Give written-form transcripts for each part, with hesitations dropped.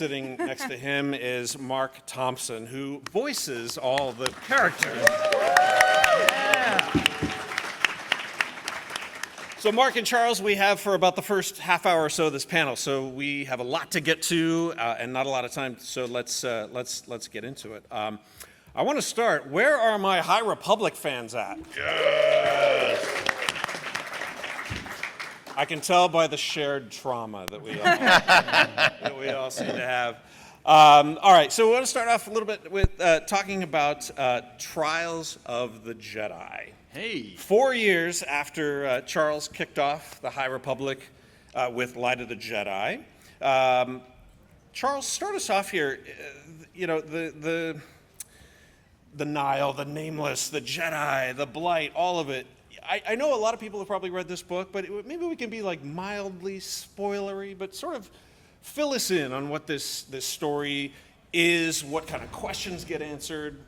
Sitting next to him is Marc Thompson, who voices all the characters. Yeah. So Marc and Charles, we have for about the first half hour or so of this panel, so we have a lot to get to and not a lot of time. So let's get into it. I want to start. Where are my High Republic fans at? Yes. I can tell by the shared trauma that we all seem to have. All right, so we want to start off a little bit with talking about Trials of the Jedi. Hey. 4 years after Charles kicked off the High Republic with Light of the Jedi. Charles, start us off here. The Nihil, the Nameless, the Jedi, the Blight, all of it. I know a lot of people have probably read this book, but maybe we can be like mildly spoilery, but sort of fill us in on what this story is, what kind of questions get answered,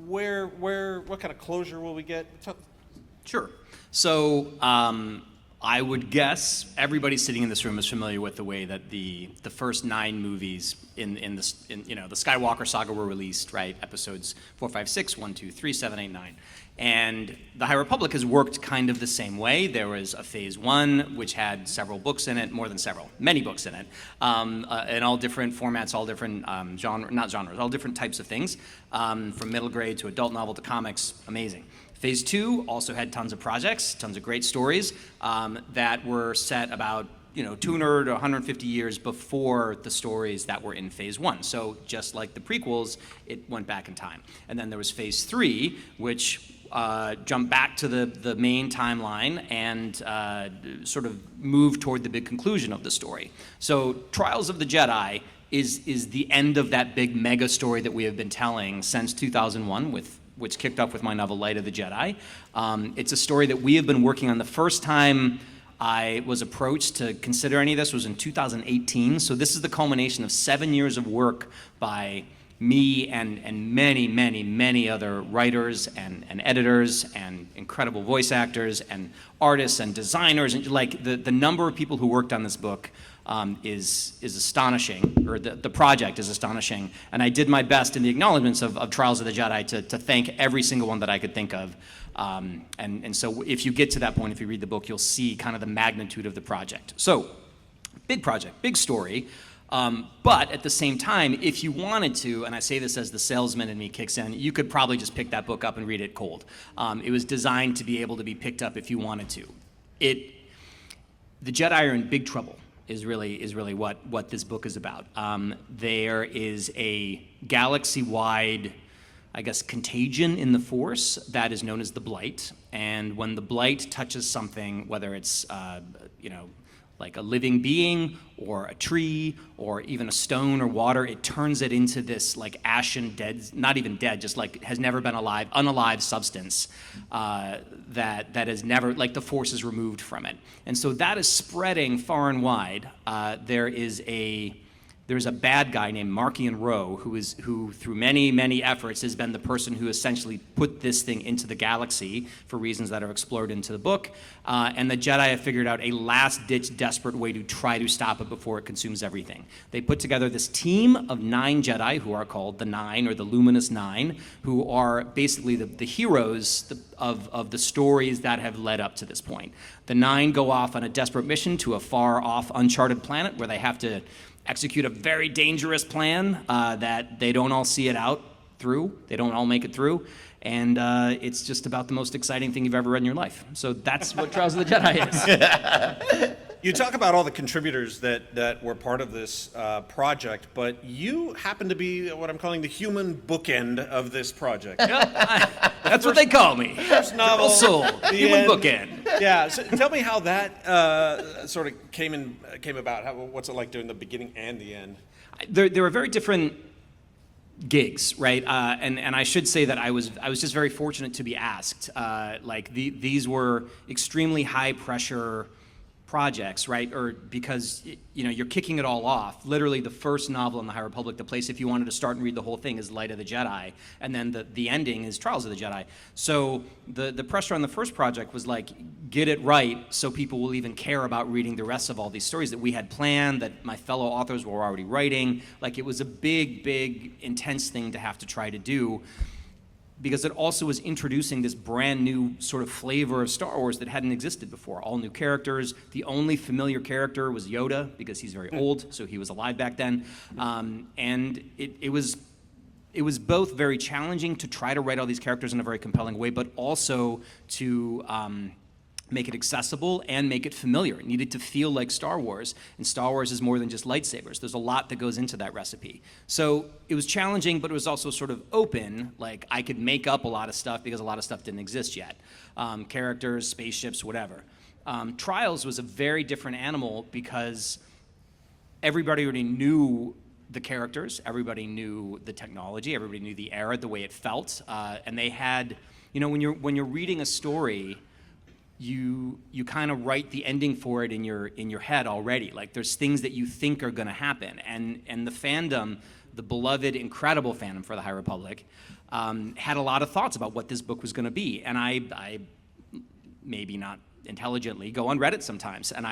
what kind of closure will we get? Sure. So I would guess everybody sitting in this room is familiar with the way that the first 9 movies in the Skywalker saga were released, right? Episodes 4, 5, 6, 1, 2, 3, 7, 8, 9. And the High Republic has worked kind of the same way. There was a Phase 1, which had several books in it, many books in it, in all different formats, all different all different types of things, from middle grade to adult novel to comics, amazing. Phase 2 also had tons of projects, tons of great stories that were set about 200 to 150 years before the stories that were in Phase 1. So just like the prequels, it went back in time. And then there was Phase 3, which jumped back to the main timeline and sort of moved toward the big conclusion of the story. So Trials of the Jedi is the end of that big mega story that we have been telling since 2001 which kicked off with my novel Light of the Jedi. It's a story that we have been working on. The first time I was approached to consider any of this was in 2018. So this is the culmination of 7 years of work by me and many, many, many other writers and editors and incredible voice actors and artists and designers. And like the number of people who worked on this book is astonishing, or the project is astonishing. And I did my best in the acknowledgments of Trials of the Jedi to thank every single one that I could think of. And so if you get to that point, if you read the book, you'll see kind of the magnitude of the project. So, big project, big story. But at the same time, if you wanted to, and I say this as the salesman in me kicks in, you could probably just pick that book up and read it cold. It was designed to be able to be picked up if you wanted to. The Jedi are in big trouble. Is really what this book is about. There is a galaxy-wide, I guess, contagion in the Force that is known as the Blight. And when the Blight touches something, whether it's like a living being or a tree or even a stone or water, it turns it into this like ashen, dead, not even dead, just like has never been alive, unalive substance that is never, like the Force is removed from it. And so that is spreading far and wide. There's a bad guy named Marchion Ro who through many, many efforts has been the person who essentially put this thing into the galaxy for reasons that are explored into the book. And the Jedi have figured out a last-ditch desperate way to try to stop it before it consumes everything. They put together this team of 9 Jedi who are called the Nine, or the Luminous Nine, who are basically the heroes of the stories that have led up to this point. The 9 go off on a desperate mission to a far-off, uncharted planet where they have to execute a very dangerous plan that they don't all see it out through. They don't all make it through. And it's just about the most exciting thing you've ever read in your life. So that's what Trials of the Jedi is. You talk about all the contributors that were part of this project, but you happen to be what I'm calling the human bookend of this project. That's what they call me. First novel, Soule, human bookend. Yeah, so tell me how that sort of came about. What's it like doing the beginning and the end? There were very different gigs, right? And I should say that I was just very fortunate to be asked. These were extremely high pressure projects, right? Or because you're kicking it all off. Literally, the first novel in the High Republic, the place if you wanted to start and read the whole thing is Light of the Jedi, and then the ending is Trials of the Jedi. So the pressure on the first project was like, get it right, so people will even care about reading the rest of all these stories that we had planned, that my fellow authors were already writing. Like, it was a big, intense thing to have to try to do, because it also was introducing this brand new sort of flavor of Star Wars that hadn't existed before. All new characters. The only familiar character was Yoda, because he's very old, so he was alive back then. And it was both very challenging to try to write all these characters in a very compelling way, but also to make it accessible and make it familiar. It needed to feel like Star Wars, and Star Wars is more than just lightsabers. There's a lot that goes into that recipe. So it was challenging, but it was also sort of open. Like, I could make up a lot of stuff because a lot of stuff didn't exist yet. Characters, spaceships, whatever. Trials was a very different animal because everybody already knew the characters, everybody knew the technology, everybody knew the era, the way it felt, and they had, when you're reading a story, you kind of write the ending for it in your head already. Like, there's things that you think are going to happen, and the fandom, the beloved, incredible fandom for the High Republic, had a lot of thoughts about what this book was going to be, and I maybe not intelligently go on Reddit sometimes, and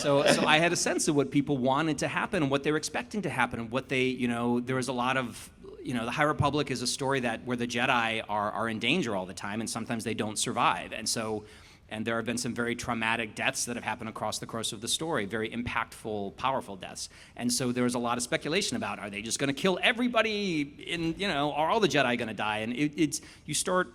so I had a sense of what people wanted to happen and what they were expecting to happen, and what they, there was a lot of, the High Republic is a story where the Jedi are in danger all the time, and sometimes they don't survive. And there have been some very traumatic deaths that have happened across the course of the story, very impactful, powerful deaths. And so there was a lot of speculation about, are they just going to kill everybody are all the Jedi going to die? And you start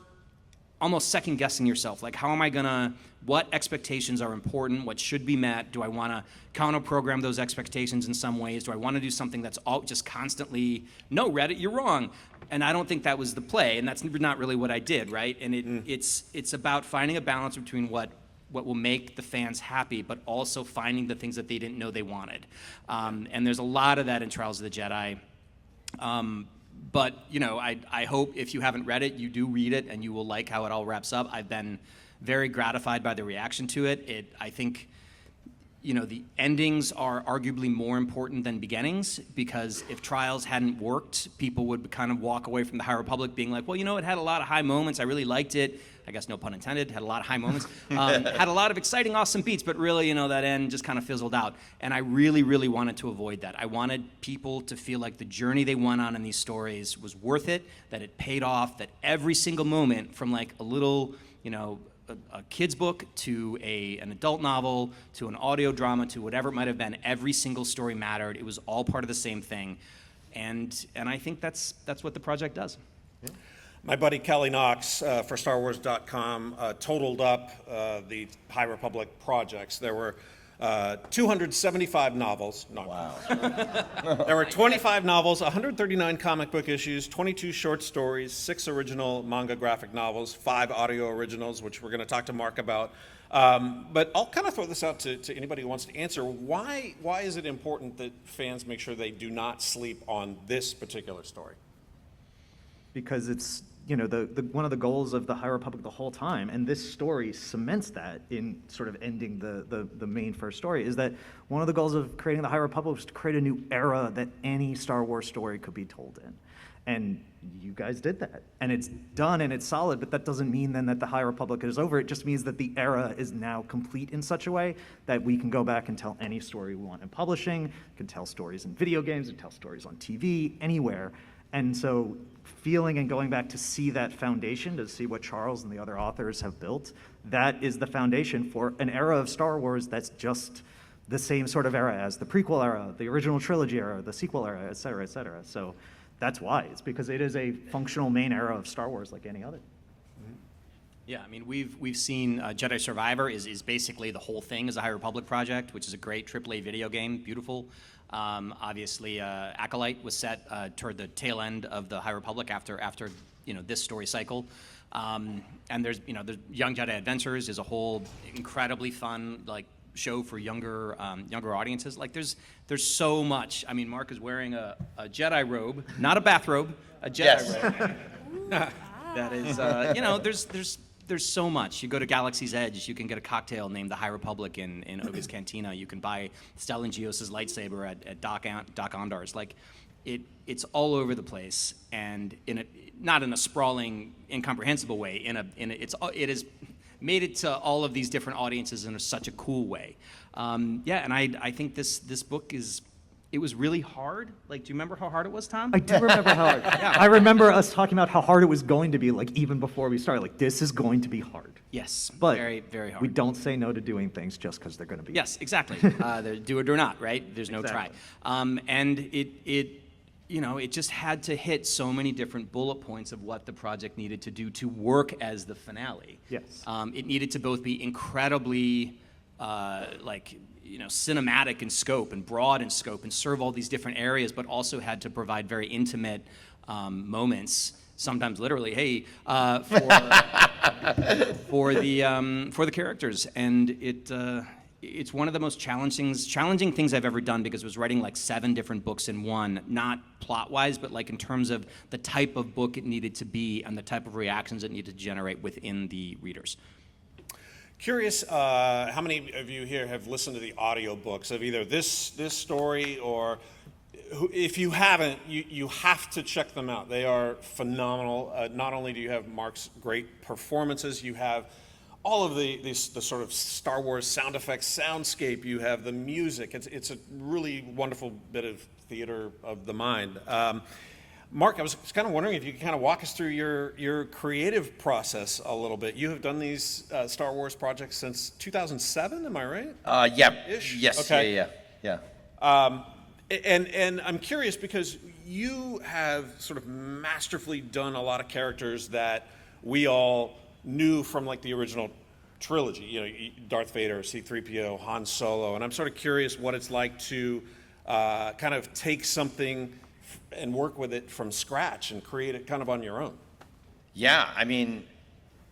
almost second guessing yourself, like, how am I gonna, what expectations are important, what should be met? Do I wanna counter program those expectations in some ways? Do I wanna do something that's all just constantly, no, Reddit, you're wrong? And I don't think that was the play, and that's not really what I did, right? And it's about finding a balance between what will make the fans happy, but also finding the things that they didn't know they wanted. And there's a lot of that in Trials of the Jedi. But, I hope if you haven't read it, you do read it, and you will like how it all wraps up. I've been very gratified by the reaction to it. I think, the endings are arguably more important than beginnings, because if Trials hadn't worked, people would kind of walk away from the High Republic being like, well, it had a lot of high moments. I really liked it. I guess no pun intended, had a lot of high moments. Had a lot of exciting, awesome beats, but really, that end just kind of fizzled out. And I really, really wanted to avoid that. I wanted people to feel like the journey they went on in these stories was worth it, that it paid off, that every single moment, from like a little, a kid's book to an adult novel to an audio drama to whatever it might have been, every single story mattered. It was all part of the same thing. And I think that's what the project does. Yeah. My buddy Kelly Knox for StarWars.com totaled up the High Republic projects. There were 275 novels. Wow. There were 25 novels, 139 comic book issues, 22 short stories, 6 original manga graphic novels, 5 audio originals, which we're going to talk to Marc about. But I'll kind of throw this out to anybody who wants to answer. Why is it important that fans make sure they do not sleep on this particular story? Because it's one of the goals of the High Republic the whole time, and this story cements that in sort of ending the main first story, is that one of the goals of creating the High Republic was to create a new era that any Star Wars story could be told in. And you guys did that. And it's done and it's solid, but that doesn't mean then that the High Republic is over. It just means that the era is now complete in such a way that we can go back and tell any story we want in publishing, we can tell stories in video games, we can tell stories on TV, anywhere. And so feeling and going back to see that foundation, to see what Charles and the other authors have built, that is the foundation for an era of Star Wars that's just the same sort of era as the prequel era, the original trilogy era, the sequel era, et cetera, et cetera. So that's why. It's because it is a functional main era of Star Wars like any other. Yeah, I mean, we've seen Jedi Survivor is basically the whole thing is a High Republic project, which is a great AAA video game, beautiful. Obviously, Acolyte was set toward the tail end of the High Republic after this story cycle. And there's Young Jedi Adventures is a whole incredibly fun show for younger audiences. Like there's so much. I mean, Marc is wearing a Jedi robe, not a bathrobe, a Jedi robe. That is there's so much. You go to Galaxy's Edge, you can get a cocktail named the High Republic in Oga's Cantina. You can buy Stellan Gios's lightsaber at Doc Ondar's. Like, it's all over the place, and not in a sprawling, incomprehensible way. It has made it to all of these different audiences in such a cool way. And I think this book it was really hard. Like, do you remember how hard it was, Tom? I do remember how hard. I remember us talking about how hard it was going to be, like, even before we started. Like, this is going to be hard. Yes, But very, very hard. we don't say no to doing things just because they're going to be. Yes, exactly. Do it or not, right? There's no Exactly. try. And it just had to hit so many different bullet points of what the project needed to do to work as the finale. Yes. It needed to both be incredibly, cinematic in scope and broad in scope and serve all these different areas, but also had to provide very intimate moments, sometimes literally, hey, for the characters. And it's one of the most challenging things I've ever done, because I was writing like 7 different books in one, not plot-wise, but like in terms of the type of book it needed to be and the type of reactions it needed to generate within the readers. Curious, how many of you here have listened to the audiobooks of either this story, or if you haven't, you have to check them out. They are phenomenal. Not only do you have Marc's great performances, you have all of the sort of Star Wars sound effects, soundscape. You have the music. It's a really wonderful bit of theater of the mind. Marc, I was kind of wondering if you could kind of walk us through your creative process a little bit. You have done these Star Wars projects since 2007, am I right? Yeah. Ish? Yes. Okay. Yeah. And I'm curious because you have sort of masterfully done a lot of characters that we all knew from like the original trilogy, you know, Darth Vader, C-3PO, Han Solo, and I'm sort of curious what it's like to kind of take something and work with it from scratch and create it kind of on your own. Yeah, I mean,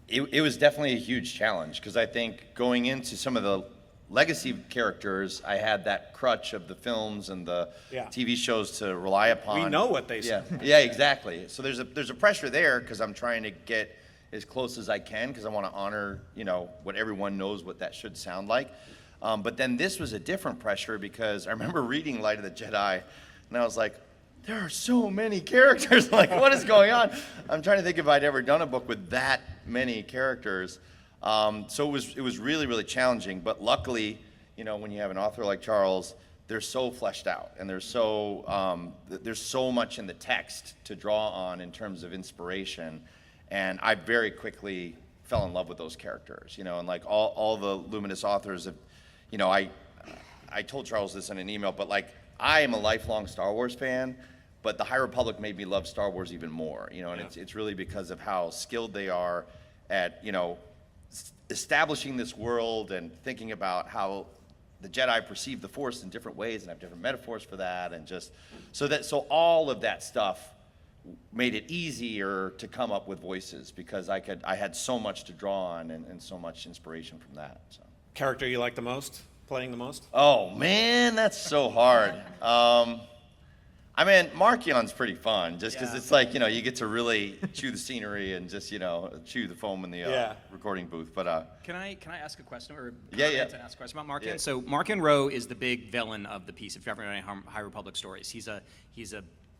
it was definitely a huge challenge, because I think going into some of the legacy characters, I had that crutch of the films and the TV shows to rely upon. We know what they say. Yeah, exactly. So there's a pressure there, because I'm trying to get as close as I can, because I want to honor, what everyone knows what that should sound like. But then this was a different pressure, because I remember reading Light of the Jedi, and I was like, there are so many characters. Like, what is going on? I'm trying to think if I'd ever done a book with that many characters. So it was really, really challenging. But luckily, when you have an author like Charles, they're so fleshed out, and there's so much in the text to draw on in terms of inspiration. And I very quickly fell in love with those characters, and like all the Luminous authors have, I told Charles this in an email, but like, I am a lifelong Star Wars fan, but the High Republic made me love Star Wars even more, and it's really because of how skilled they are at, establishing this world and thinking about how the Jedi perceive the Force in different ways and have different metaphors for that, and just so all of that stuff made it easier to come up with voices, because I had so much to draw on and so much inspiration from that. So. Character you like the most, playing the most? Oh man, that's so hard. I mean, Markion's pretty fun, just because it's like, you get to really chew the scenery and just, chew the foam in the recording booth. But Can I ask a question, or Yeah. to ask a question about Markion? Yeah. So Markion Rowe is the big villain of the piece. If you've ever read any High Republic stories, he's a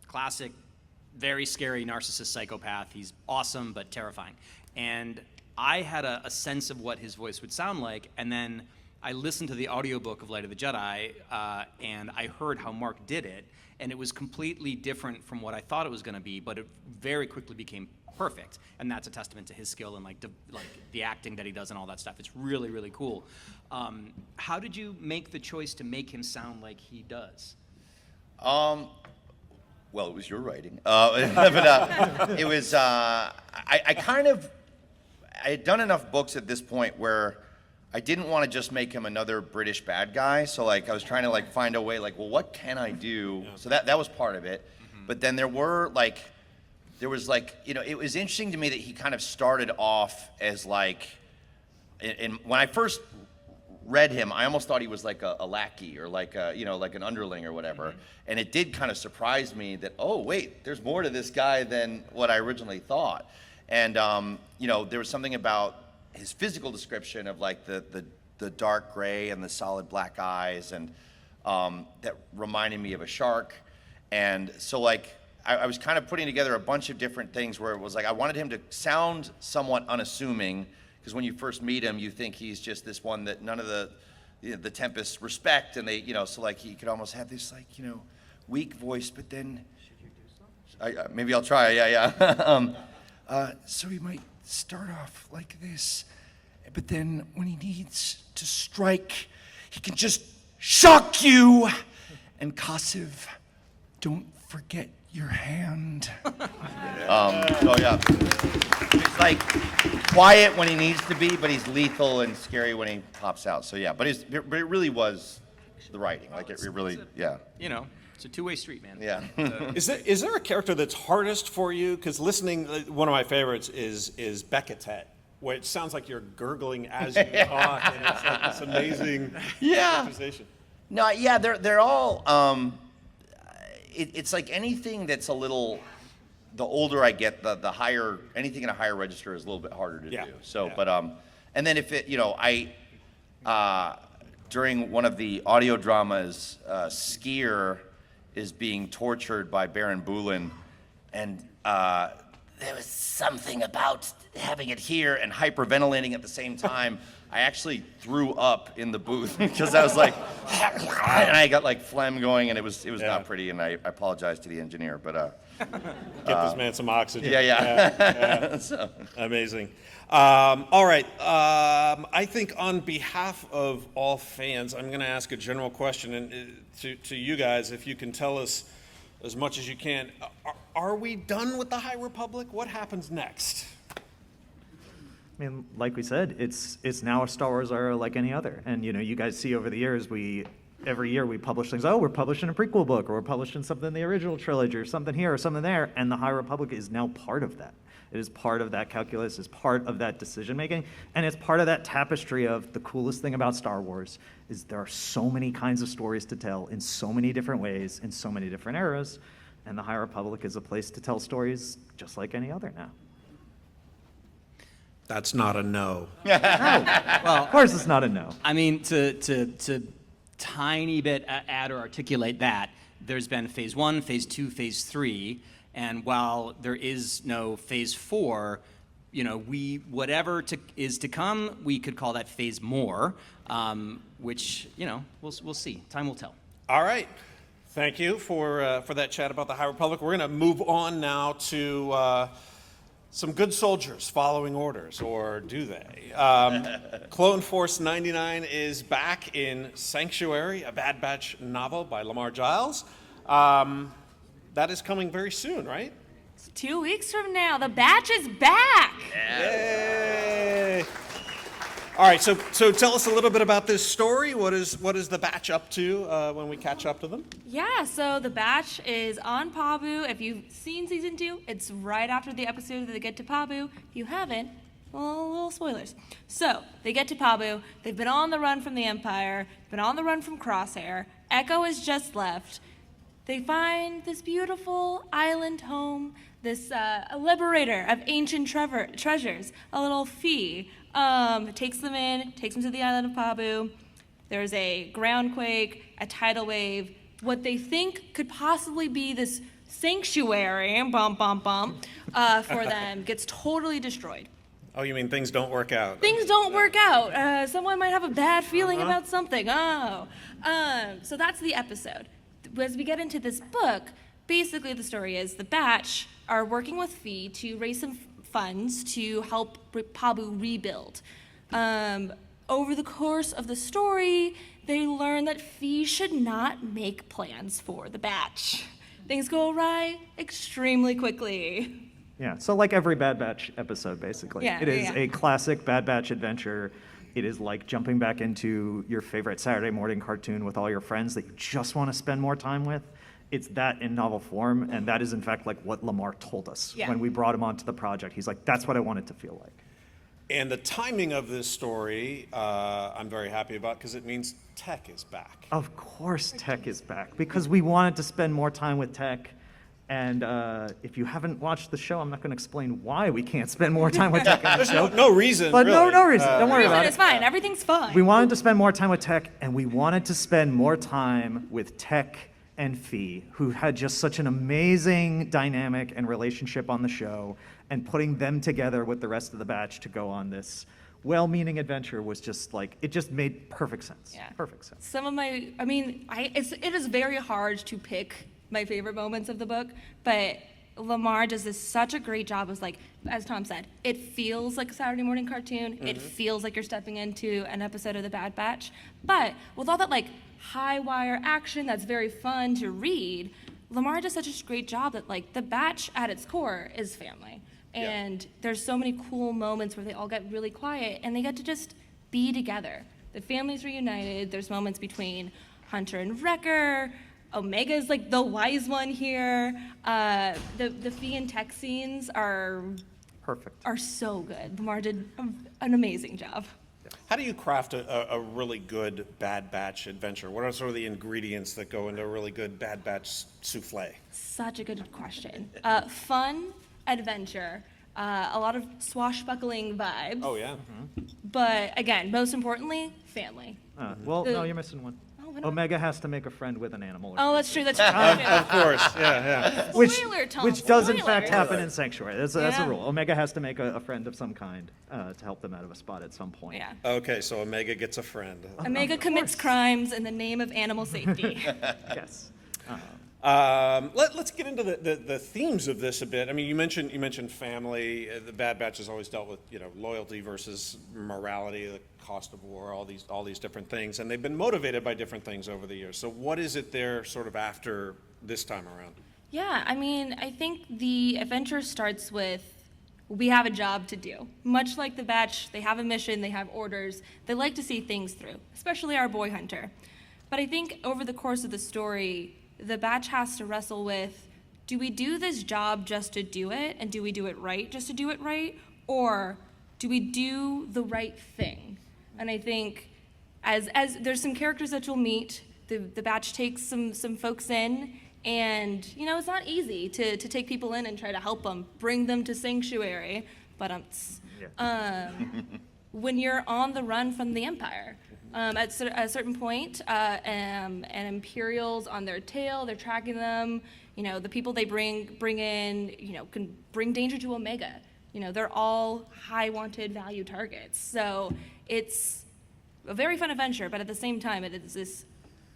classic, very scary narcissist psychopath. He's awesome but terrifying. And I had a sense of what his voice would sound like, and then I listened to the audiobook of Light of the Jedi, and I heard how Marc did it, and it was completely different from what I thought it was going to be, but it very quickly became perfect, and that's a testament to his skill and like the acting that he does and all that stuff. It's really, really cool. How did you make the choice to make him sound like he does? Well, it was your writing, but it was. I had done enough books at this point where I didn't want to just make him another British bad guy. So like I was trying to like find a way, like, well, what can I do? So that was part of it. But then there was it was interesting to me that he kind of started off as like, and when I first read him, I almost thought he was like a lackey or like like an underling or whatever. And it did kind of surprise me that, oh wait, there's more to this guy than what I originally thought. And there was something about his physical description of like the dark gray and the solid black eyes, and that reminded me of a shark. And so like I was kind of putting together a bunch of different things where it was like I wanted him to sound somewhat unassuming, because when you first meet him, you think he's just this one that none of the Tempests respect, and they, so like he could almost have this like, weak voice, but then maybe I'll try. So he might start off like this, but then when he needs to strike, he can just shock you. And Kasiv, don't forget your hand. So yeah, it's like quiet when he needs to be, but he's lethal and scary when he pops out. So yeah, but it really was the writing. Like it really, yeah. It's a two-way street, man. Yeah. Is there a character that's hardest for you? Because listening, one of my favorites is Becketet, where it sounds like you're gurgling as you talk, and it's like this amazing conversation. No, yeah, they're all. It's like anything that's a little. The older I get, the higher anything in a higher register is a little bit harder to do. So, but and then if it, during one of the audio dramas, Skier is being tortured by Baron Bulin, and there was something about having it here and hyperventilating at the same time. I actually threw up in the booth because I was like, and I got like phlegm going, and it was not pretty, and I apologize to the engineer, but Get this man some oxygen. yeah. So. Amazing. All right. I think on behalf of all fans, I'm going to ask a general question and to you guys, if you can tell us as much as you can. Are we done with the High Republic? What happens next? I mean, like we said, it's now a Star Wars era like any other. And, you guys see over the years, every year we publish things. Oh, we're publishing a prequel book, or we're publishing something in the original trilogy, or something here, or something there. And the High Republic is now part of that. It is part of that calculus, is part of that decision making, and it's part of that tapestry of the coolest thing about Star Wars is there are so many kinds of stories to tell in so many different ways, in so many different eras, and the High Republic is a place to tell stories just like any other now. That's not a no. No. Well, of course it's not a no. I mean, to tiny bit add or articulate that, there's been phase 1, phase 2, phase 3, and while there is no phase 4, whatever is to come, we could call that phase more, which, we'll see. Time will tell. All right. Thank you for that chat about the High Republic. We're going to move on now to some good soldiers following orders, or do they? Clone Force 99 is back in Sanctuary, a Bad Batch novel by Lamar Giles. That is coming very soon, right? It's 2 weeks from now. The batch is back. Yay! All right, so tell us a little bit about this story. What is the batch up to when we catch up to them? Yeah, so the batch is on Pabu. If you've seen season 2, it's right after the episode that they get to Pabu. If you haven't, well, little spoilers. So they get to Pabu. They've been on the run from the Empire. Been on the run from Crosshair. Echo has just left. They find this beautiful island home, this a liberator of ancient treasures, a little Fee. Takes them to the island of Pabu. There's a groundquake, a tidal wave, what they think could possibly be this sanctuary, for them, gets totally destroyed. Oh, you mean things don't work out? Things don't work out. Someone might have a bad feeling about something. So that's the episode. As we get into this book, basically the story is the batch are working with Fee to raise some funds to help Pabu rebuild. Over the course of the story, they learn that Fee should not make plans for the batch. Things go awry extremely quickly. Yeah, so like every Bad Batch episode, basically. Yeah, it is yeah. a classic Bad Batch adventure. It is like jumping back into your favorite Saturday morning cartoon with all your friends that you just want to spend more time with. It's that in novel form, and that is in fact like what Lamar told us when we brought him onto the project. He's like, that's what I want it to feel like. And the timing of this story, I'm very happy about, because it means Tech is back. Of course Tech is back, because we wanted to spend more time with Tech, And if you haven't watched the show, I'm not going to explain why we can't spend more time with Tech on the There's show. no reason, But really. no reason. Don't worry about It's it. fine. Everything's fine. We wanted to spend more time with Tech, and we wanted to spend more time with Tech and Fee, who had just such an amazing dynamic and relationship on the show, and putting them together with the rest of the batch to go on this well-meaning adventure was just like, it just made perfect sense. Yeah. Perfect sense. Some of my, I mean, it is very hard to pick my favorite moments of the book, but Lamar does such a great job of, like, as Tom said, it feels like a Saturday morning cartoon. It feels like you're stepping into an episode of The Bad Batch. But with all that, like, high wire action that's very fun to read, Lamar does such a great job that, like, The Batch at its core is family. And there's so many cool moments where they all get really quiet and they get to just be together. The family's reunited. There's moments between Hunter and Wrecker. Omega's like the wise one here. The Fee and Tech scenes are Perfect. so good. Lamar did an amazing job. How do you craft a really good Bad Batch adventure? What are sort of the ingredients that go into a really good Bad Batch souffle? Such a good question. Fun, adventure, a lot of swashbuckling vibes. Oh, yeah. But again, most importantly, family. Well, The- no, you're missing one. Oh, what am I- Omega has to make a friend with an animal. or Oh, that's true. That's true. Of course, yeah. Spoiler, Tom. Which does in fact spoiler. happen in Sanctuary. That's a Yeah. rule. Omega has to make a friend of some kind to help them out of a spot at some point. Yeah. Okay, so Omega gets a friend. Omega commits crimes in the name of animal safety. Yes. Let's get into the themes of this a bit. I mean, you mentioned family. The Bad Batch has always dealt with loyalty versus morality, the cost of war, all these different things, and they've been motivated by different things over the years. So what is it they're sort of after this time around? Yeah, I mean, I think the adventure starts with we have a job to do. Much like the Batch, they have a mission, they have orders. They like to see things through, especially our boy Hunter. But I think over the course of the story, the Batch has to wrestle with, do we do this job just to do it, and do we do it right just to do it right, or do we do the right thing? And I think as there's some characters that you'll meet, the Batch takes some folks in, and it's not easy to take people in and try to help them, bring them to Sanctuary, but when you're on the run from the Empire. At a certain point, and Imperials on their tail, they're tracking them. The people they bring in, can bring danger to Omega. They're all high wanted value targets. So it's a very fun adventure, but at the same time, it is this,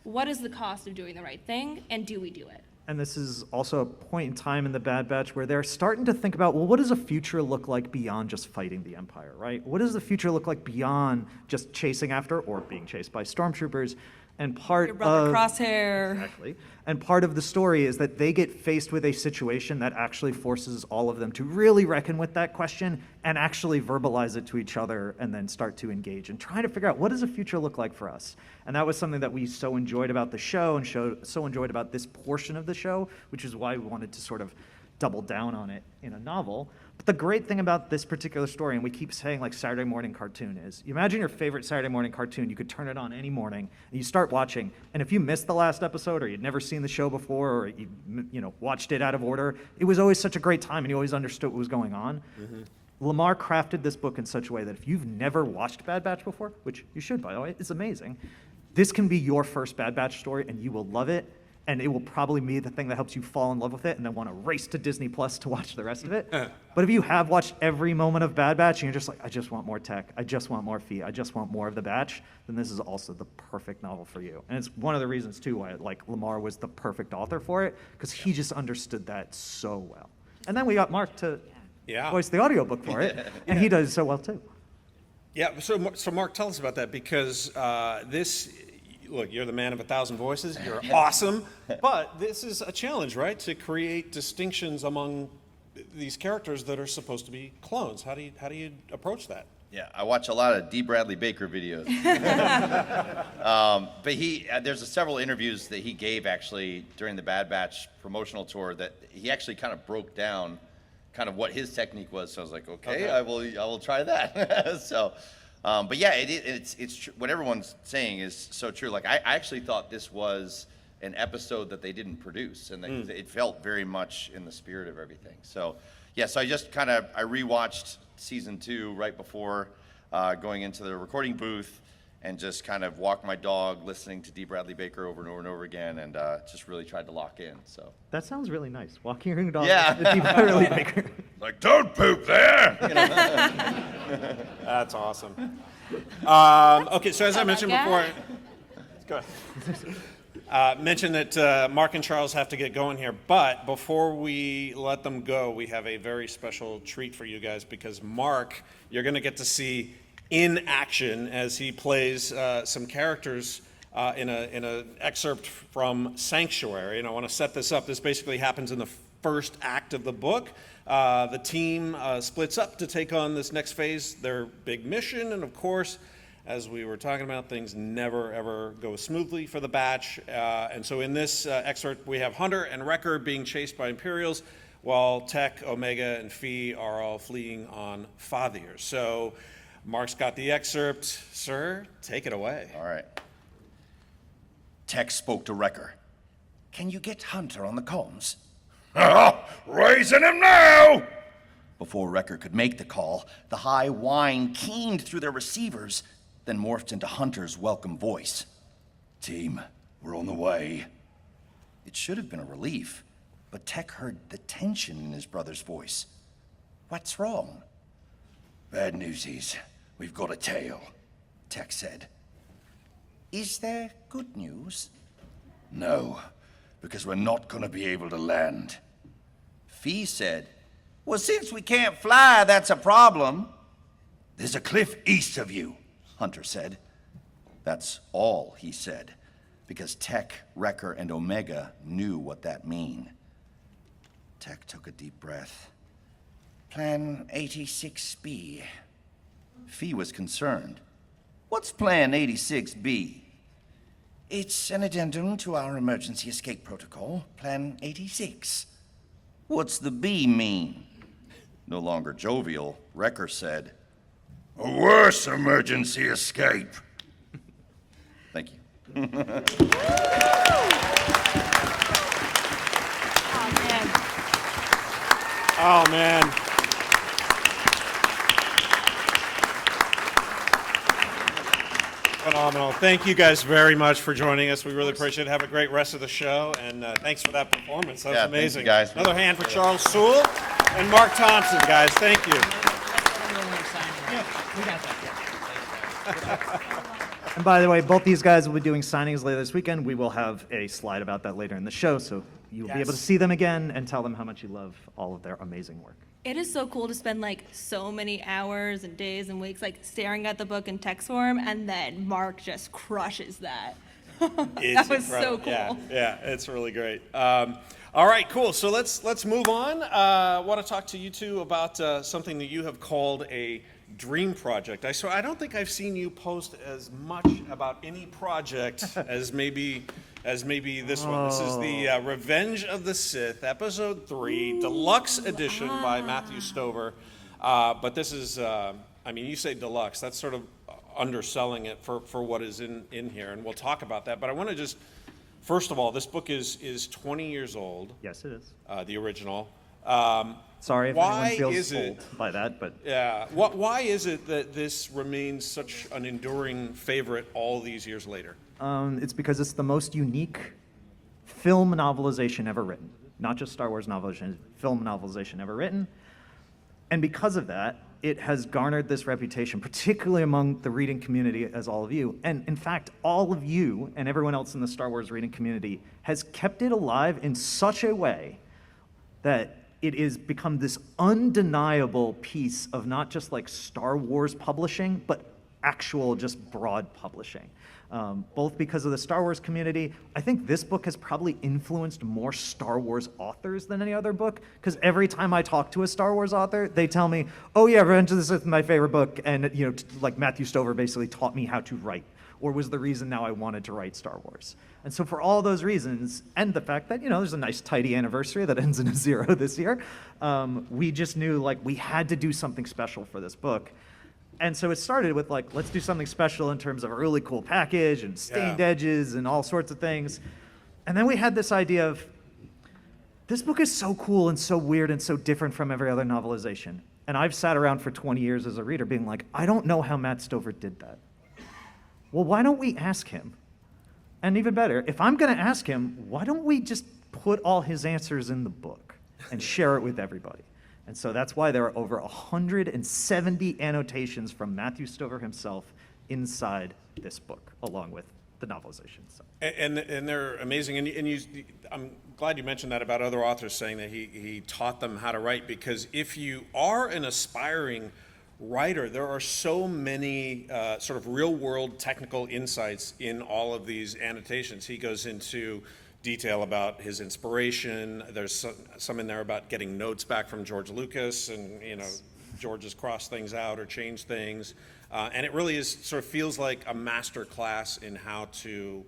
what is the cost of doing the right thing, and do we do it? And this is also a point in time in the Bad Batch where they're starting to think about, well, what does a future look like beyond just fighting the Empire, right? What does the future look like beyond just chasing after or being chased by stormtroopers? And part Your brother of Crosshair. Exactly. And part of the story is that they get faced with a situation that actually forces all of them to really reckon with that question and actually verbalize it to each other and then start to engage and try to figure out, what does the future look like for us? And that was something that we so enjoyed about the show and so enjoyed about this portion of the show, which is why we wanted to sort of double down on it in a novel. But the great thing about this particular story, and we keep saying like Saturday morning cartoon, is you imagine your favorite Saturday morning cartoon, you could turn it on any morning, and you start watching, and if you missed the last episode, or you'd never seen the show before, or you watched it out of order, it was always such a great time, and you always understood what was going on. Lamar crafted this book in such a way that if you've never watched Bad Batch before, which you should, by the way, it's amazing, this can be your first Bad Batch story, and you will love it. And it will probably be the thing that helps you fall in love with it and then want to race to Disney Plus to watch the rest of it. But if you have watched every moment of Bad Batch and you're just like, I just want more Tech, I just want more Fee, I just want more of the Batch, then this is also the perfect novel for you. And it's one of the reasons, too, why Lamar was the perfect author for it, because he just understood that so well. And then we got Marc to voice the audiobook for it, and he does so well, too. Yeah, so Marc, tell us about that, because look, you're the man of 1,000 voices. You're awesome. But this is a challenge, right? To create distinctions among these characters that are supposed to be clones. How do you approach that? Yeah, I watch a lot of D. Bradley Baker videos. But there's several interviews that he gave actually during the Bad Batch promotional tour that he actually kind of broke down kind of what his technique was. So I was like, okay. I will try that. So. But yeah, it's what everyone's saying is so true. Like I actually thought this was an episode that they didn't produce, and it felt very much in the spirit of everything. So, yeah, so I rewatched season 2 right before going into the recording booth, and just kind of walked my dog listening to D. Bradley Baker over and over and over again, and just really tried to lock in. So That sounds really nice. Walking your dog. Yeah. with Deep Bradley Baker. like, don't poop there. That's awesome. Okay, so as I mentioned before, go ahead. Mentioned that Mark and Charles have to get going here, but before we let them go, we have a very special treat for you guys, because Mark, you're going to get to see in action as he plays some characters in an excerpt from Sanctuary. And I want to set this up. This basically happens in the first act of the book. The team splits up to take on this next phase, their big mission, and of course, as we were talking about, things never ever go smoothly for the batch. And so in this excerpt, we have Hunter and Wrecker being chased by Imperials, while Tech, Omega, and Phi are all fleeing on Fathier. So Mark's got the excerpt. Sir, take it away. All right. Tech spoke to Wrecker. Can you get Hunter on the comms? Raising him now! Before Wrecker could make the call, the high whine keened through their receivers, then morphed into Hunter's welcome voice. Team, we're on the way. It should have been a relief, but Tech heard the tension in his brother's voice. What's wrong? Bad news is, we've got a tail, Tech said. Is there good news? No, because we're not gonna be able to land. Phi said, well, since we can't fly, that's a problem. There's a cliff east of you, Hunter said. That's all he said, because Tech, Wrecker, and Omega knew what that mean. Tech took a deep breath. Plan 86B. Phi was concerned. What's Plan 86B? It's an addendum to our emergency escape protocol, Plan 86. What's the B mean? No longer jovial, Wrecker said, a worse emergency escape. Thank you. Oh, man. Phenomenal. Thank you guys very much for joining us. We really appreciate it. Have a great rest of the show, and thanks for that performance. That was thank you, amazing. guys. Another hand for Charles Soule and Marc Thompson, guys. Thank you. And by the way, both these guys will be doing signings later this weekend. We will have a slide about that later in the show, so you'll be able to see them again and tell them how much you love all of their amazing work. It is so cool to spend like so many hours and days and weeks like staring at the book in text form, and then Mark just crushes that. That was so cool. Yeah, it's really great. All right, cool. So let's move on. I want to talk to you two about something that you have called a dream project. So I don't think I've seen you post as much about any project as maybe this one. This is the Revenge of the Sith, Episode 3, Deluxe Edition by Matthew Stover. But this is, you say deluxe, that's sort of underselling it for what is in here, and we'll talk about that. But I want to just, first of all, this book is 20 years old. Yes, it is. The original. Sorry if why anyone is feels it, fooled by that, but yeah. Why is it that this remains such an enduring favorite all these years later? it's because it's the most unique film novelization ever written. Not just Star Wars novelization, film novelization ever written. And because of that, it has garnered this reputation, particularly among the reading community, as all of you. And in fact, all of you and everyone else in the Star Wars reading community has kept it alive in such a way that it has become this undeniable piece of not just like Star Wars publishing, but actual just broad publishing. Both because of the Star Wars community. I think this book has probably influenced more Star Wars authors than any other book, because every time I talk to a Star Wars author, they tell me, oh yeah, Revenge of the Sith is my favorite book, and like Matthew Stover basically taught me how to write, or was the reason now I wanted to write Star Wars. And so for all those reasons, and the fact that, there's a nice tidy anniversary that ends in a 0 this year, we just knew like we had to do something special for this book. And so it started with like, let's do something special in terms of a really cool package and stained edges and all sorts of things. And then we had this idea of, this book is so cool and so weird and so different from every other novelization. And I've sat around for 20 years as a reader being like, I don't know how Matt Stover did that. Well, why don't we ask him? And even better, if I'm going to ask him, why don't we just put all his answers in the book and share it with everybody? And so that's why there are over 170 annotations from Matthew Stover himself inside this book, along with the novelization. So. And they're amazing. I'm glad you mentioned that about other authors saying that he taught them how to write, because if you are an aspiring writer, there are so many sort of real-world technical insights in all of these annotations. He goes into detail about his inspiration. There's some in there about getting notes back from George Lucas, and George has crossed things out or changed things. And it really is sort of feels like a master class in how to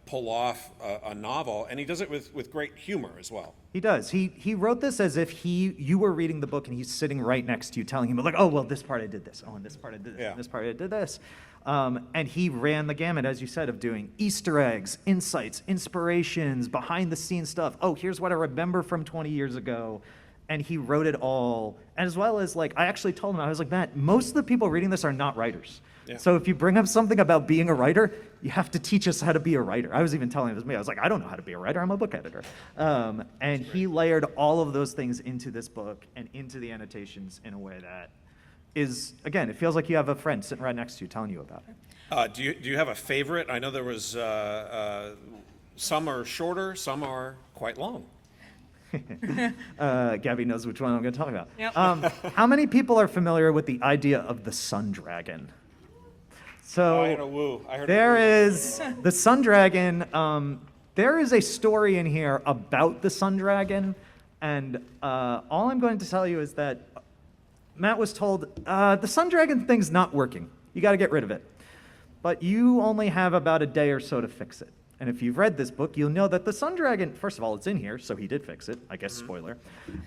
pull off a novel, and he does it with great humor as well. He does. He wrote this as if you were reading the book and he's sitting right next to you telling him, like, oh, well, this part I did this. Oh, and this part I did this. Yeah. And this part I did this. And he ran the gamut, as you said, of doing Easter eggs, insights, inspirations, behind-the-scenes stuff. Oh, here's what I remember from 20 years ago. And he wrote it all, as well as, like, I actually told him, I was like, Matt, most of the people reading this are not writers. Yeah. So if you bring up something about being a writer, you have to teach us how to be a writer. I was even telling him this, I was like, I don't know how to be a writer, I'm a book editor. And he layered all of those things into this book and into the annotations in a way that is, again, it feels like you have a friend sitting right next to you telling you about it. Do you have a favorite? I know there was some are shorter, some are quite long. Gabby knows which one I'm going to talk about. Yep. How many people are familiar with the idea of the sun dragon? So I heard a woo. there is the sun dragon. There is a story in here about the sun dragon, and all I'm going to tell you is that Matt was told the sun dragon thing's not working. You got to get rid of it, but you only have about a day or so to fix it. And if you've read this book, you'll know that the sun dragon, first of all, it's in here, so he did fix it, I guess, spoiler.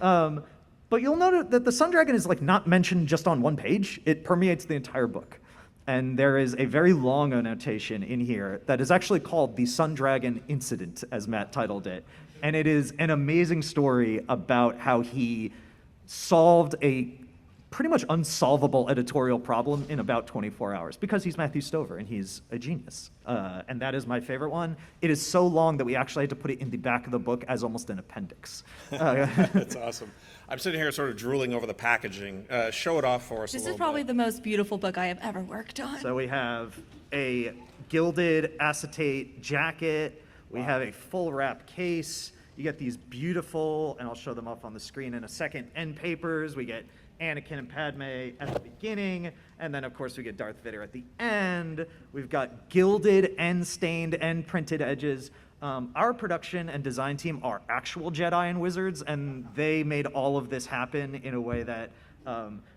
But you'll note that the sun dragon is like not mentioned just on one page. It permeates the entire book. And there is a very long annotation in here that is actually called the Sun Dragon Incident, as Matt titled it. And it is an amazing story about how he solved a pretty much unsolvable editorial problem in about 24 hours, because he's Matthew Stover and he's a genius. And that is my favorite one. It is so long that we actually had to put it in the back of the book as almost an appendix. That's awesome. I'm sitting here sort of drooling over the packaging. Show it off for us This a is little probably bit. the most beautiful book I have ever worked on. So we have a gilded acetate jacket. We have a full wrap case. You get these beautiful, and I'll show them up on the screen in a second, end papers. We get Anakin and Padme at the beginning, and then of course we get Darth Vader at the end. We've got gilded and stained and printed edges. Our production and design team are actual Jedi and wizards, and they made all of this happen in a way that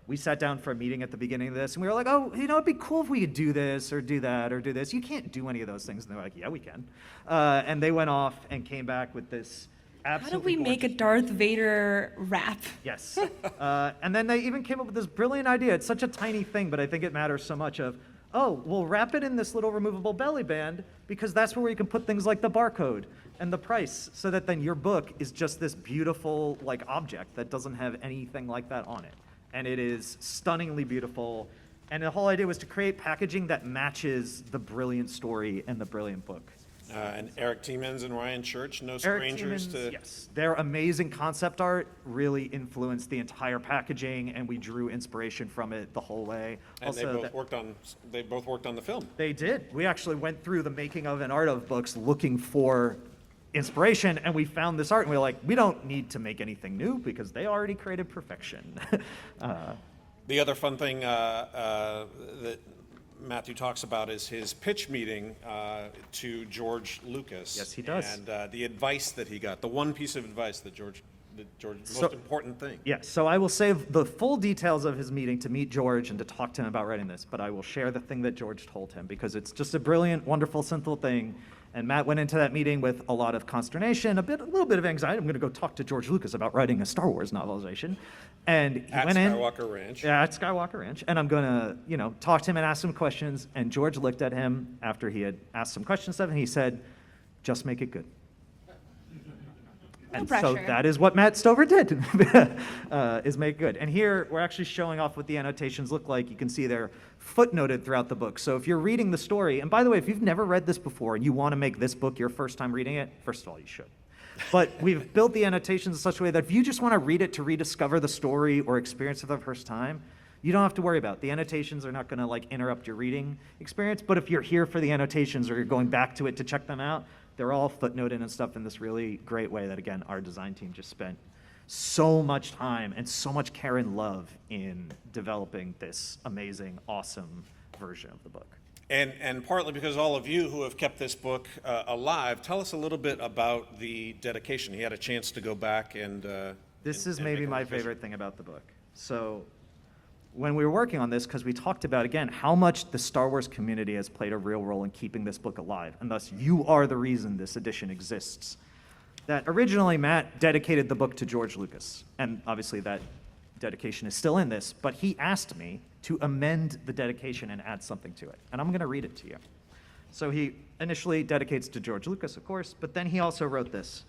we sat down for a meeting at the beginning of this, and we were like, oh, it'd be cool if we could do this or do that or do this. You can't do any of those things. And they're like, yeah, we can. And they went off and came back with this How do absolutely we make a gorgeous- Darth Vader rap? Yes. And then they even came up with this brilliant idea. It's such a tiny thing, but I think it matters so much of, oh, we'll wrap it in this little removable belly band because that's where you can put things like the barcode and the price, so that then your book is just this beautiful like object that doesn't have anything like that on it. And it is stunningly beautiful. And the whole idea was to create packaging that matches the brilliant story and the brilliant book. And Eric Tiemens and Ryan Church, no Eric strangers Tiemens, to... yes, their amazing concept art really influenced the entire packaging, and we drew inspiration from it the whole way. And they both worked on the film. They did. We actually went through the making of and art of books looking for inspiration, and we found this art, and we were like, we don't need to make anything new because they already created perfection. The other fun thing that Matthew talks about is his pitch meeting to George Lucas. Yes, he does. And the advice that he got, the one piece of advice that the most important thing. Yes, so I will save the full details of his meeting to meet George and to talk to him about writing this, but I will share the thing that George told him because it's just a brilliant, wonderful, simple thing. And Matt went into that meeting with a lot of consternation, a little bit of anxiety. I'm going to go talk to George Lucas about writing a Star Wars novelization. And he At went in. Skywalker Ranch. Yeah, at Skywalker Ranch. And I'm going to, talk to him and ask some questions. And George looked at him after he had asked some questions of him, and he said, just make it good. No And so pressure. that is what Matt Stover did, is make good. And here, we're actually showing off what the annotations look like. You can see they're footnoted throughout the book. So if you're reading the story, and by the way, if you've never read this before and you want to make this book your first time reading it, first of all, you should. But we've built the annotations in such a way that if you just want to read it to rediscover the story or experience it for the first time, you don't have to worry about it. The annotations are not going to like interrupt your reading experience. But if you're here for the annotations or you're going back to it to check them out, they're all footnoted and stuff in this really great way that, again, our design team just spent so much time and so much care and love in developing this amazing, awesome version of the book. And partly because all of you who have kept this book alive, tell us a little bit about the dedication. He had a chance to go back and This and- is and maybe make a my revision. favorite thing about the book. So when we were working on this, because we talked about, again, how much the Star Wars community has played a real role in keeping this book alive, and thus you are the reason this edition exists, that originally Matt dedicated the book to George Lucas, and obviously that dedication is still in this, but he asked me to amend the dedication and add something to it, and I'm going to read it to you. So he initially dedicates to George Lucas, of course, but then he also wrote this.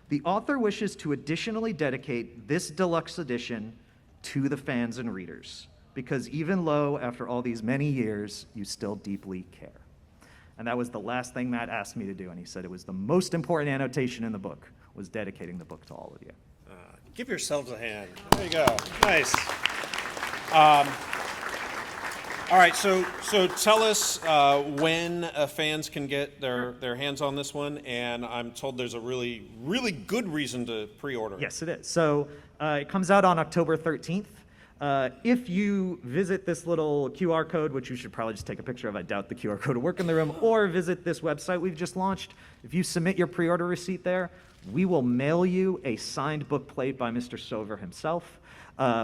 The author wishes to additionally dedicate this deluxe edition to the fans and readers, because even lo, after all these many years, you still deeply care. And that was the last thing Matt asked me to do, and he said it was the most important annotation in the book, was dedicating the book to all of you. Give yourselves a hand. There you go. Nice. All right, so tell us when fans can get their hands on this one, and I'm told there's a really, really good reason to pre-order it. Yes, it is. So it comes out on October 13th. If you visit this little QR code, which you should probably just take a picture of, I doubt the QR code will work in the room, or visit this website we've just launched, if you submit your pre-order receipt there, we will mail you a signed book plate by Mr. Stover himself.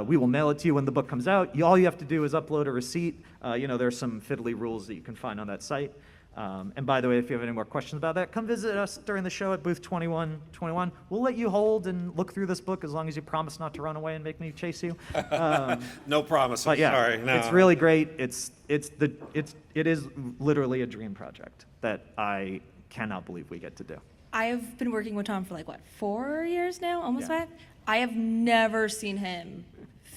We will mail it to you when the book comes out. All you have to do is upload a receipt. There's some fiddly rules that you can find on that site. And by the way, if you have any more questions about that, come visit us during the show at booth 2121. We'll let you hold and look through this book as long as you promise not to run away and make me chase you. No promises. But yeah, Sorry, no. it's really great. It is literally a dream project that I cannot believe we get to do. I've been working with Tom for 4 years now, almost Yeah. 5. I have never seen him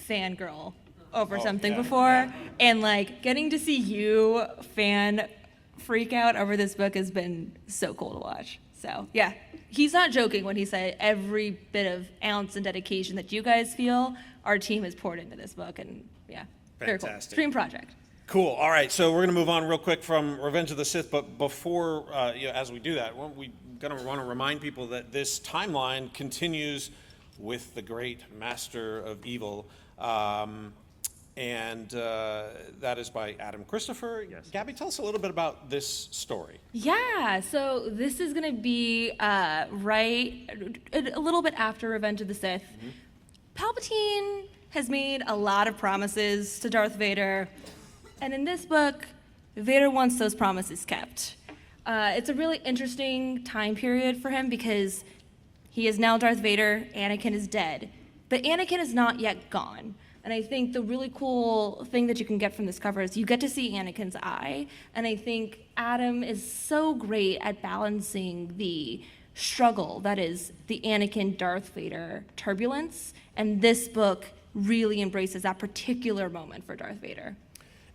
fangirl over something yeah, before. And getting to see you fan freak out over this book has been so cool to watch. So yeah, he's not joking when he said every bit of ounce and dedication that you guys feel our team has poured into this book. And yeah, very cool. Fantastic. Dream project. Cool. All right, so we're going to move on real quick from Revenge of the Sith, but before, as we do that, we're going to want to remind people that this timeline continues with the great Master of Evil, and that is by Adam Christopher. Yes. Gabby, tell us a little bit about this story. Yeah, so this is going to be right a little bit after Revenge of the Sith. Palpatine has made a lot of promises to Darth Vader, and in this book, Vader wants those promises kept. It's a really interesting time period for him because he is now Darth Vader, Anakin is dead, but Anakin is not yet gone. And I think the really cool thing that you can get from this cover is you get to see Anakin's eye. And I think Adam is so great at balancing the struggle that is the Anakin Darth Vader turbulence. And this book really embraces that particular moment for Darth Vader.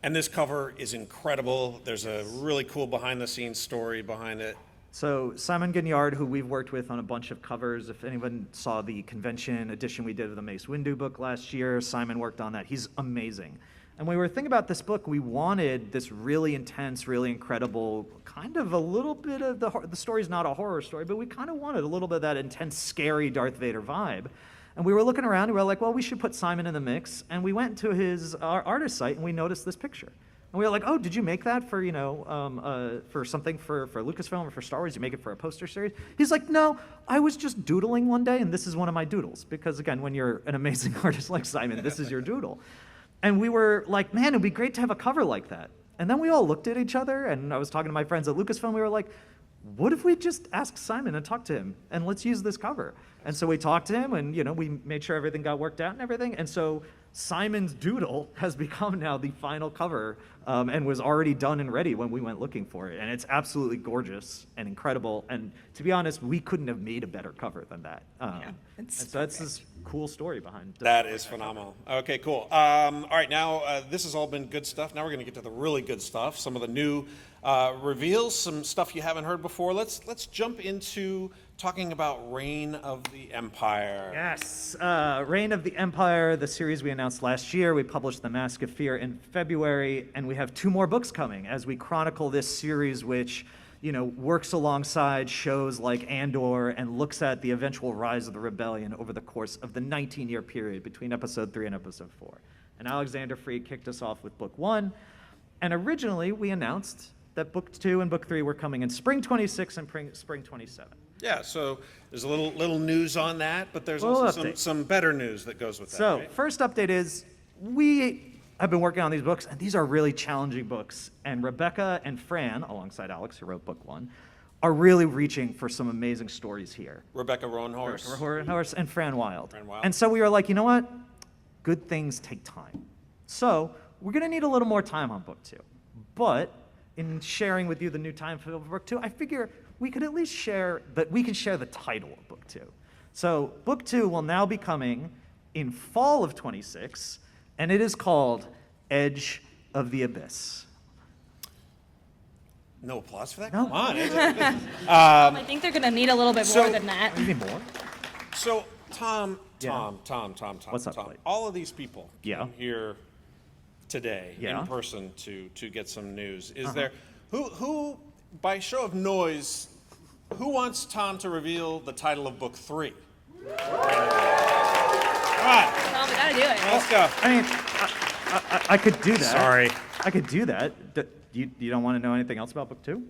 And this cover is incredible. There's a really cool behind-the-scenes story behind it. So Simon Gignard, who we've worked with on a bunch of covers, if anyone saw the convention edition we did of the Mace Windu book last year, Simon worked on that. He's amazing. And when we were thinking about this book, we wanted this really intense, really incredible, kind of a little bit of the story's not a horror story, but we kind of wanted a little bit of that intense, scary Darth Vader vibe. And we were looking around, and we were like, well, we should put Simon in the mix. And we went to his artist site, and we noticed this picture. And we were like, oh, did you make that for, for something for Lucasfilm or for Star Wars? You make it for a poster series? He's like, no, I was just doodling one day, and this is one of my doodles. Because, again, when you're an amazing artist like Simon, this is your doodle. And we were like, man, it'd be great to have a cover like that. And then we all looked at each other, and I was talking to my friends at Lucasfilm. We were like, what if we just ask Simon and talk to him, and let's use this cover? And so we talked to him, and we made sure everything got worked out and everything. And so Simon's doodle has become now the final cover and was already done and ready when we went looking for it. And it's absolutely gorgeous and incredible. And to be honest, we couldn't have made a better cover than that. And so that's this cool story behind That is phenomenal. Okay, cool. All right, now this has all been good stuff. Now we're going to get to the really good stuff. Some of the new reveals, some stuff you haven't heard before. Let's jump into talking about Reign of the Empire. Yes, Reign of the Empire, the series we announced last year. We published The Mask of Fear in February, and we have 2 more books coming as we chronicle this series, which, you know, works alongside shows like Andor and looks at the eventual rise of the rebellion over the course of the 19-year period between Episode 3 and Episode 4. And Alexander Freed kicked us off with Book 1, and originally we announced that Book 2 and Book 3 were coming in Spring 26 and Spring 27. Yeah, so there's a little news on that, but there's Little also update. some better news that goes with that. So, right? first update is we have been working on these books, and these are really challenging books. And Rebecca and Fran, alongside Alex, who wrote Book 1, are really reaching for some amazing stories here. Rebecca Roanhorse. Horse and Fran Wild. Fran Wild. And so we were like, you know what? Good things take time. So we're going to need a little more time on Book 2. But in sharing with you the new time for Book 2, I figure we could at least share that we can share the title of Book 2. So Book 2 will now be coming in fall of 26, and it is called Edge of the Abyss. No applause for that? No. Come on. I think they're gonna need a little bit more than that. You need more? So, Tom. What's up, Blake? All of these people Yeah. came here today Yeah. in person to get some news. Is there who by show of noise, who wants Tom to reveal the title of Book 3? Come on, Tom, we gotta do it. let's go. I mean, I could do that. Sorry. I could do that. You don't want to know anything else about Book 2?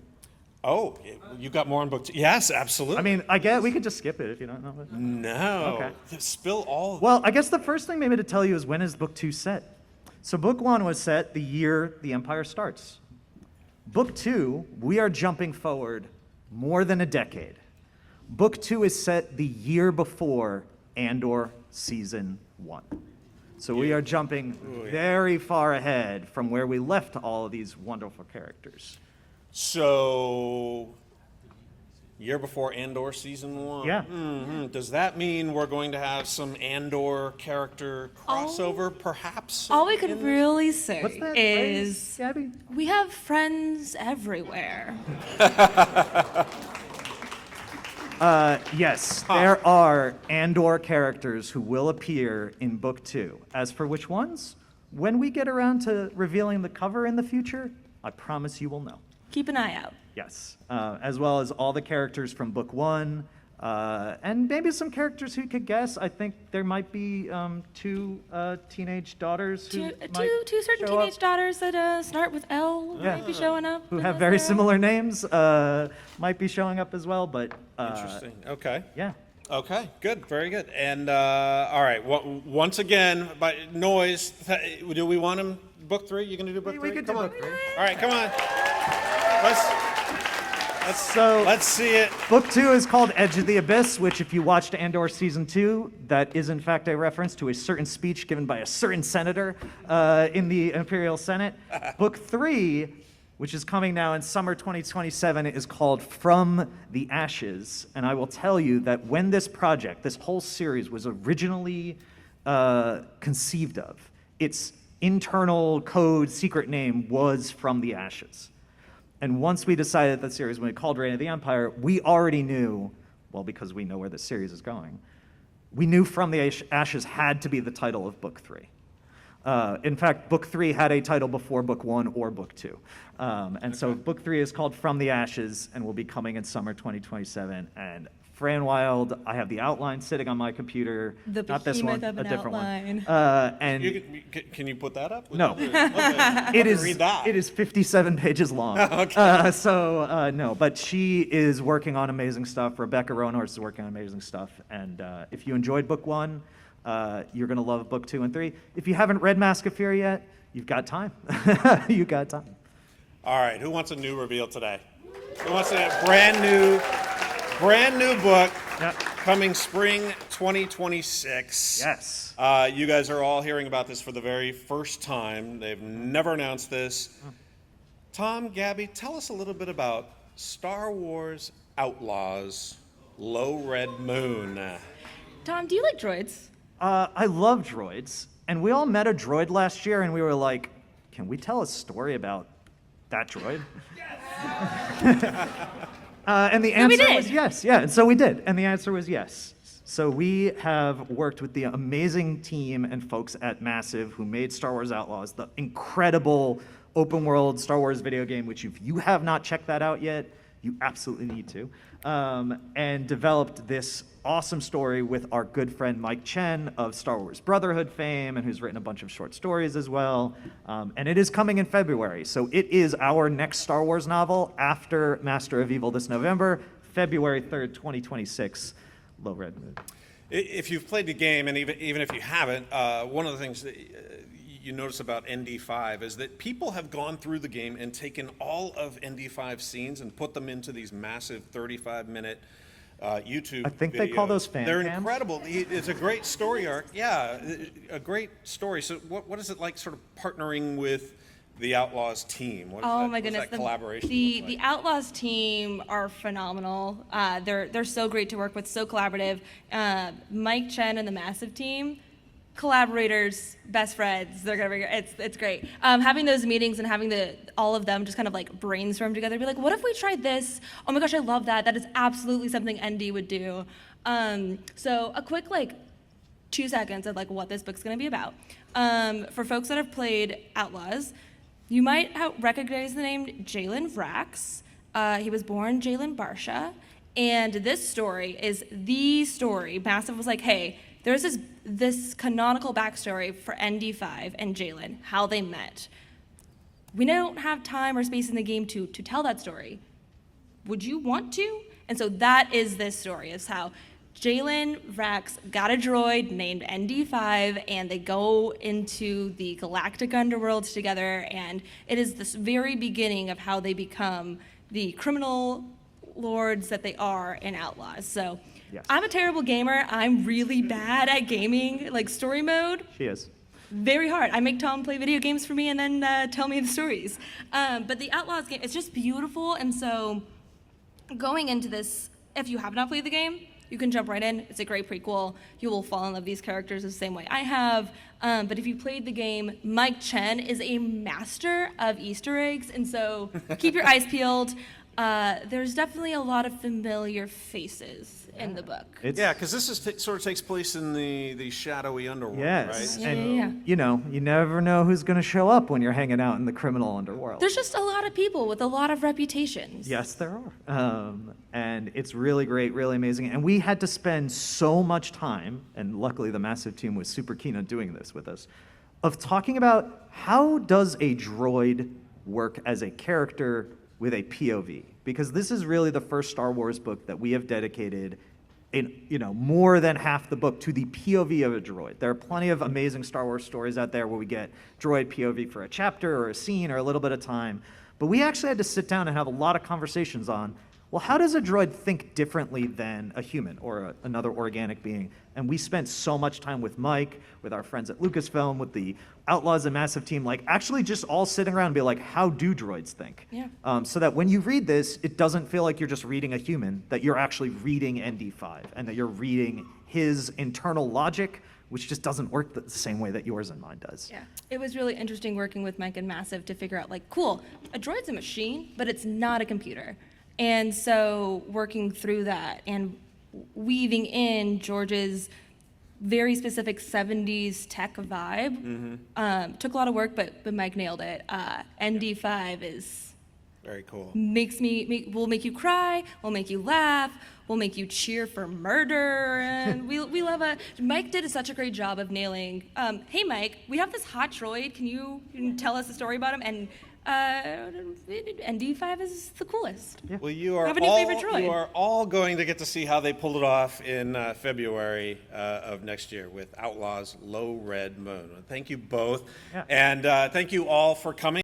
Oh, you got more on Book 2? Yes, absolutely. I mean, I get we could just skip it if you don't know it. no. Okay. Spill all. Well, I guess the first thing maybe to tell you is when is Book 2 set? So Book 1 was set the year the Empire starts. Book 2, we are jumping forward more than a decade. Book 2 is set the year before Andor Season 1. So we are jumping very far ahead from where we left all of these wonderful characters. So, year before Andor Season 1. Yeah. Does that mean we're going to have some Andor character crossover, perhaps? All we could really say What's that is phrase, Gabby? we have friends everywhere. Yes, there are Andor characters who will appear in Book 2. As for which ones, when we get around to revealing the cover in the future, I promise you will know. Keep an eye out. Yes, as well as all the characters from Book 1, and maybe some characters who could guess. I think there might be 2 teenage daughters who might Two certain show up, teenage daughters that start with L Yeah. might be showing up. who in have this very era. similar names, might be showing up as well. But Interesting. Okay. yeah. Okay, good, very good. And all right, once again, by noise, do we want him Book 3? You gonna do Book 3? We could do Come on. Book 3. All right, come on. Let's see it. Book 2 is called Edge of the Abyss, which if you watched Andor Season 2, that is in fact a reference to a certain speech given by a certain senator in the Imperial Senate. Book 3, which is coming now in summer 2027, is called From the Ashes. And I will tell you that when this project, this whole series, was originally conceived of, its internal code secret name was From the Ashes. And once we decided that series, when we called Reign of the Empire, we already knew, well, because we know where the series is going, we knew From the Ashes had to be the title of Book 3. In fact, Book 3 had a title before Book 1 or Book 2. And so Book 3 is called From the Ashes and will be coming in summer 2027. And Fran Wild, I have the outline sitting on my computer. The not this one, behemoth of a an different outline. one. And Can you put that up? No. Okay. it is Read that. it is 57 pages long. Okay. No, but she is working on amazing stuff. Rebecca Roanhorse is working on amazing stuff. And if you enjoyed Book 1, you're going to love Book 2 and 3. If you haven't read Mask of Fear yet, you've got time. You've got time. All right, who wants a new reveal today? Who wants a brand new book? Yeah. coming spring 2026. Yes. You guys are all hearing about this for the very first time. They've never announced this. Tom, Gabby, tell us a little bit about Star Wars Outlaws, Low Red Moon. Tom, do you like droids? I love droids, and we all met a droid last year, and we were like, can we tell a story about that droid? And the And we answer did. was yes. Yeah, and so we did, and the answer was yes. So we have worked with the amazing team and folks at Massive who made Star Wars Outlaws, the incredible open world Star Wars video game, which if you have not checked that out yet, you absolutely need to, and developed this awesome story with our good friend Mike Chen of Star Wars Brotherhood fame, and who's written a bunch of short stories as well. And it is coming in February, so it is our next Star Wars novel after Master of Evil this November, February 3rd, 2026, Low Red Moon. If you've played the game, and even if you haven't, one of the things that you notice about ND5 is that people have gone through the game and taken all of ND5 scenes and put them into these massive 35-minute YouTube I think videos. they call those fan They're cams. incredible. It's a great story arc. Yeah, a great story. So what is it like sort of partnering with the Outlaws team? What is Oh that, my what's goodness, that collaboration the look like? Outlaws team are phenomenal. They're so great to work with, so collaborative. Mike Chen and the Massive team, collaborators, best friends. They're gonna be it's great. Having those meetings and having all of them just kind of like brainstorm together, be like, what if we tried this? Oh my gosh, I love that. That is absolutely something ND would do. So a quick 2 seconds of what this book's gonna be about. For folks that have played Outlaws, you might recognize the name Jalen Vrax. He was born Jalen Barsha. And this story is the story. Massive was like, hey, there's this canonical backstory for ND5 and Jalen, how they met. We don't have time or space in the game to tell that story. Would you want to? And so that is this story, is how Jalen Vrax got a droid named ND5, and they go into the galactic underworld together, and it is this very beginning of how they become the criminal lords that they are in Outlaws. So Yes. I'm a terrible gamer. I'm really bad at gaming, story mode. She is. Very hard. I make Tom play video games for me and then tell me the stories. But the Outlaws game, it's just beautiful. And so going into this, if you have not played the game, you can jump right in. It's a great prequel. You will fall in love with these characters the same way I have. But if you played the game, Mike Chen is a master of Easter eggs. And so keep your eyes peeled. There's definitely a lot of familiar faces in the book. Yeah, because this sort of takes place in the shadowy underworld, Yes, right? Yeah, and yeah, yeah. you never know who's going to show up when you're hanging out in the criminal underworld. There's just a lot of people with a lot of reputations. Yes, there are. And it's really great, really amazing. And we had to spend so much time, and luckily the Massive team was super keen on doing this with us, of talking about how does a droid work as a character with a POV? Because this is really the first Star Wars book that we have dedicated more than half the book to the POV of a droid. There are plenty of amazing Star Wars stories out there where we get droid POV for a chapter or a scene or a little bit of time. But we actually had to sit down and have a lot of conversations on, well, how does a droid think differently than a human or another organic being? And we spent so much time with Mike, with our friends at Lucasfilm, with the Outlaws and Massive team, actually just all sitting around and be like, how do droids think? Yeah. So that when you read this, it doesn't feel like you're just reading a human, that you're actually reading ND5, and that you're reading his internal logic, which just doesn't work the same way that yours and mine does. Yeah, it was really interesting working with Mike and Massive to figure out, cool, a droid's a machine, but it's not a computer. And so working through that and weaving in George's very specific 70s tech vibe took a lot of work, but Mike nailed it. ND5 is Very cool. will make you cry, will make you laugh, will make you cheer for murder, and we love Mike did such a great job of nailing. Hey Mike, we have this hot droid. Can you tell us a story about him? And ND5 is the coolest. Yeah. Well, you are Have a new favorite droid. you are all going to get to see how they pulled it off in February of next year with Outlaws Low Red Moon. Thank you both, Yeah. and thank you all for coming.